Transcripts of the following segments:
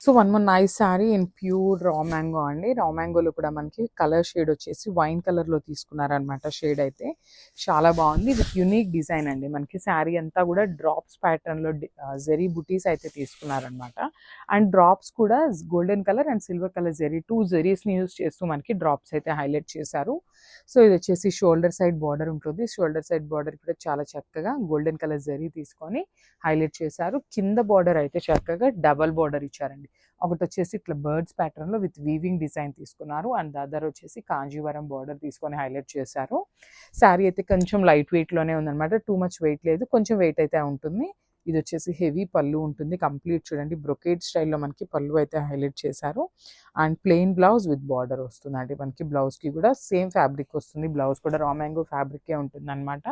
So one more nice sari in pure raw mango అండి. రా మ్యాంగోలో కూడా మనకి కలర్ షేడ్ వచ్చేసి వైన్ కలర్లో తీసుకున్నారనమాట. షేడ్ అయితే చాలా బాగుంది. విత్ యునిక్ డిజైన్ అండి. మనకి శారీ అంతా కూడా డ్రాప్స్ ప్యాటర్న్లో జెరీ బుటీస్ అయితే తీసుకున్నారనమాట. అండ్ డ్రాప్స్ కూడా golden colour and silver colour zari, 2 జెరీస్ని యూజ్ చేస్తూ మనకి డ్రాప్స్ అయితే హైలైట్ చేశారు. సో ఇది వచ్చేసి షోల్డర్ సైడ్ బార్డర్ ఉంటుంది. షోల్డర్ సైడ్ బార్డర్ కూడా చాలా చక్కగా గోల్డెన్ కలర్ జెరీ తీసుకొని హైలైట్ చేశారు. కింద బార్డర్ అయితే చక్కగా డబల్ బార్డర్ ఇచ్చారండి. ఒకటి వచ్చేసి ఇట్లా బర్డ్స్ ప్యాటర్న్లో విత్ వీవింగ్ డిజైన్ తీసుకున్నారు. అండ్ అదర్ వచ్చేసి కాంజీవరం బార్డర్ తీసుకొని హైలైట్ చేశారు. శారీ అయితే కొంచెం లైట్ వెయిట్లోనే ఉందన్నమాట. టూ మచ్ వెయిట్ లేదు, కొంచెం వెయిట్ అయితే ఉంటుంది. ఇది వచ్చేసి హెవీ పళ్ళు ఉంటుంది. కంప్లీట్ చూడండి బ్రొకేడ్ స్టైల్లో మనకి పళ్ళు అయితే హైలైట్ చేశారు. And plain blouse with border వస్తుంది అండి. మనకి బ్లౌజ్కి కూడా సేమ్ ఫ్యాబ్రిక్ వస్తుంది. బ్లౌజ్ కూడా రా మ్యాంగో ఫ్యాబ్రికే ఉంటుంది అనమాట.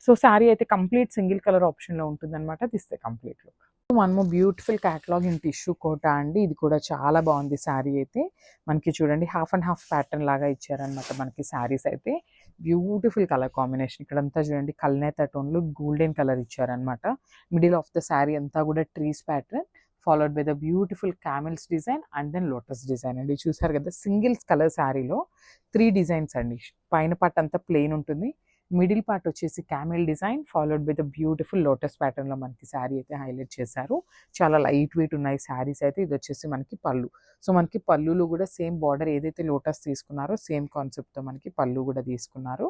సో శారీ అయితే కంప్లీట్ సింగిల్ కలర్ ఆప్షన్లో ఉంటుంది అనమాట. తీస్తే కంప్లీట్ లుక్. మనము బ్యూటిఫుల్ క్యాటలాగ్ ఇన్ టిష్యూ కోట అండి. ఇది కూడా చాలా బాగుంది. శారీ అయితే మనకి చూడండి హాఫ్ అండ్ హాఫ్ ప్యాటర్న్ లాగా ఇచ్చారనమాట. మనకి శారీస్ అయితే బ్యూటిఫుల్ కలర్ కాంబినేషన్. ఇక్కడంతా చూడండి కల్నేత టోన్లో గోల్డెన్ కలర్ ఇచ్చారనమాట. మిడిల్ ఆఫ్ ద శారీ అంతా కూడా trees pattern followed by the beautiful camels design and then lotus design అండి. చూసారు కదా సింగిల్స్ కలర్ శారీలో 3 డిజైన్స్ అండి. పైన పార్ట్ అంతా ప్లెయిన్ ఉంటుంది. మిడిల్ పార్ట్ వచ్చేసి camel design followed by the beautiful lotus ప్యాటర్న్లో మనకి శారీ అయితే హైలైట్ చేశారు. చాలా లైట్ వెయిట్ ఉన్నాయి శారీస్ అయితే. ఇది వచ్చేసి మనకి పళ్ళు. సో మనకి పళ్ళులో కూడా సేమ్ బార్డర్ ఏదైతే లోటస్ తీసుకున్నారో సేమ్ కాన్సెప్ట్తో మనకి పళ్ళు కూడా తీసుకున్నారు.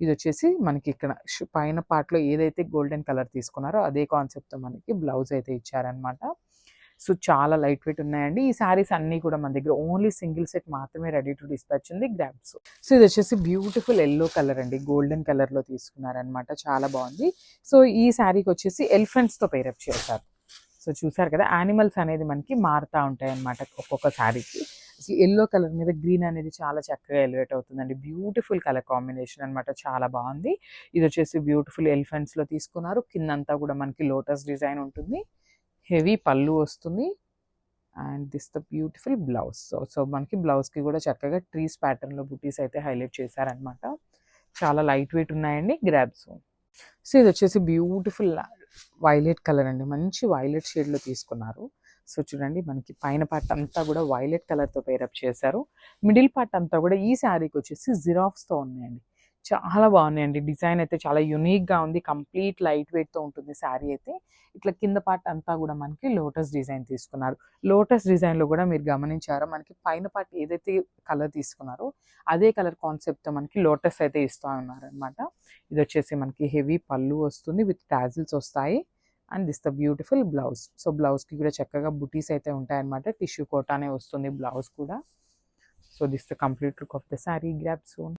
ఇది వచ్చేసి మనకి ఇక్కడ పైన పార్ట్లో ఏదైతే గోల్డెన్ కలర్ తీసుకున్నారో అదే కాన్సెప్ట్తో మనకి బ్లౌజ్ అయితే ఇచ్చారనమాట. సో చాలా లైట్ వెయిట్ ఉన్నాయండి. ఈ శారీస్ అన్నీ కూడా మన దగ్గర ఓన్లీ సింగిల్ సెట్ మాత్రమే రెడీ టు డిస్పాచ్ ఉంది. గ్రాబ్స్. సో ఇది వచ్చేసి బ్యూటిఫుల్ ఎల్లో కలర్ అండి. గోల్డెన్ కలర్లో తీసుకున్నారనమాట. చాలా బాగుంది. సో ఈ శారీకి వచ్చేసి ఎలిఫెంట్స్తో పేరప్ చేశారు. సో చూసారు కదా యానిమల్స్ అనేది మనకి మారుతూ ఉంటాయి అన్నమాట ఒక్కొక్క శారీకి. అసలు ఎల్లో కలర్ మీద గ్రీన్ అనేది చాలా చక్కగా ఎలివేట్ అవుతుందండి. బ్యూటిఫుల్ కలర్ కాంబినేషన్ అనమాట. చాలా బాగుంది. ఇది వచ్చేసి బ్యూటిఫుల్ ఎలిఫెంట్స్లో తీసుకున్నారు. కిందంతా కూడా మనకి లోటస్ డిజైన్ ఉంటుంది. హెవీ పళ్ళు వస్తుంది. And this the beautiful blouse. So మనకి బ్లౌజ్కి కూడా చక్కగా ట్రీస్ ప్యాటర్న్లో బుటీస్ అయితే హైలైట్ చేశారనమాట. చాలా లైట్ వెయిట్ ఉన్నాయండి. గ్రాబ్స్. సో ఇది వచ్చేసి బ్యూటిఫుల్ వైలెట్ కలర్ అండి. మంచి వైలెట్ షేడ్లో తీసుకున్నారు. సో చూడండి మనకి పైన పార్ట్ అంతా కూడా వైలెట్ కలర్తో పేరప్ చేశారు. మిడిల్ పార్ట్ అంతా కూడా ఈ శారీకి వచ్చేసి జిరాఫ్స్తో ఉన్నాయండి. చాలా బాగున్నాయండి. డిజైన్ అయితే చాలా యూనిక్గా ఉంది. కంప్లీట్ లైట్ వెయిట్తో ఉంటుంది శారీ అయితే. ఇట్లా కింద పార్ట్ అంతా కూడా మనకి లోటస్ డిజైన్ తీసుకున్నారు. లోటస్ డిజైన్లో కూడా మీరు గమనించారో మనకి పైన పార్ట్ ఏదైతే కలర్ తీసుకున్నారో అదే కలర్ కాన్సెప్ట్తో మనకి లోటస్ అయితే ఇస్తూ ఉన్నారనమాట. ఇది వచ్చేసి మనకి హెవీ పళ్ళు వస్తుంది విత్ టాజిల్స్ వస్తాయి. And this the beautiful blouse. So బ్లౌజ్కి కూడా చక్కగా బుటీస్ అయితే ఉంటాయన్నమాట. టిష్యూ కోటానే వస్తుంది బ్లౌజ్ కూడా. So this the complete look of the sari. Grab soon.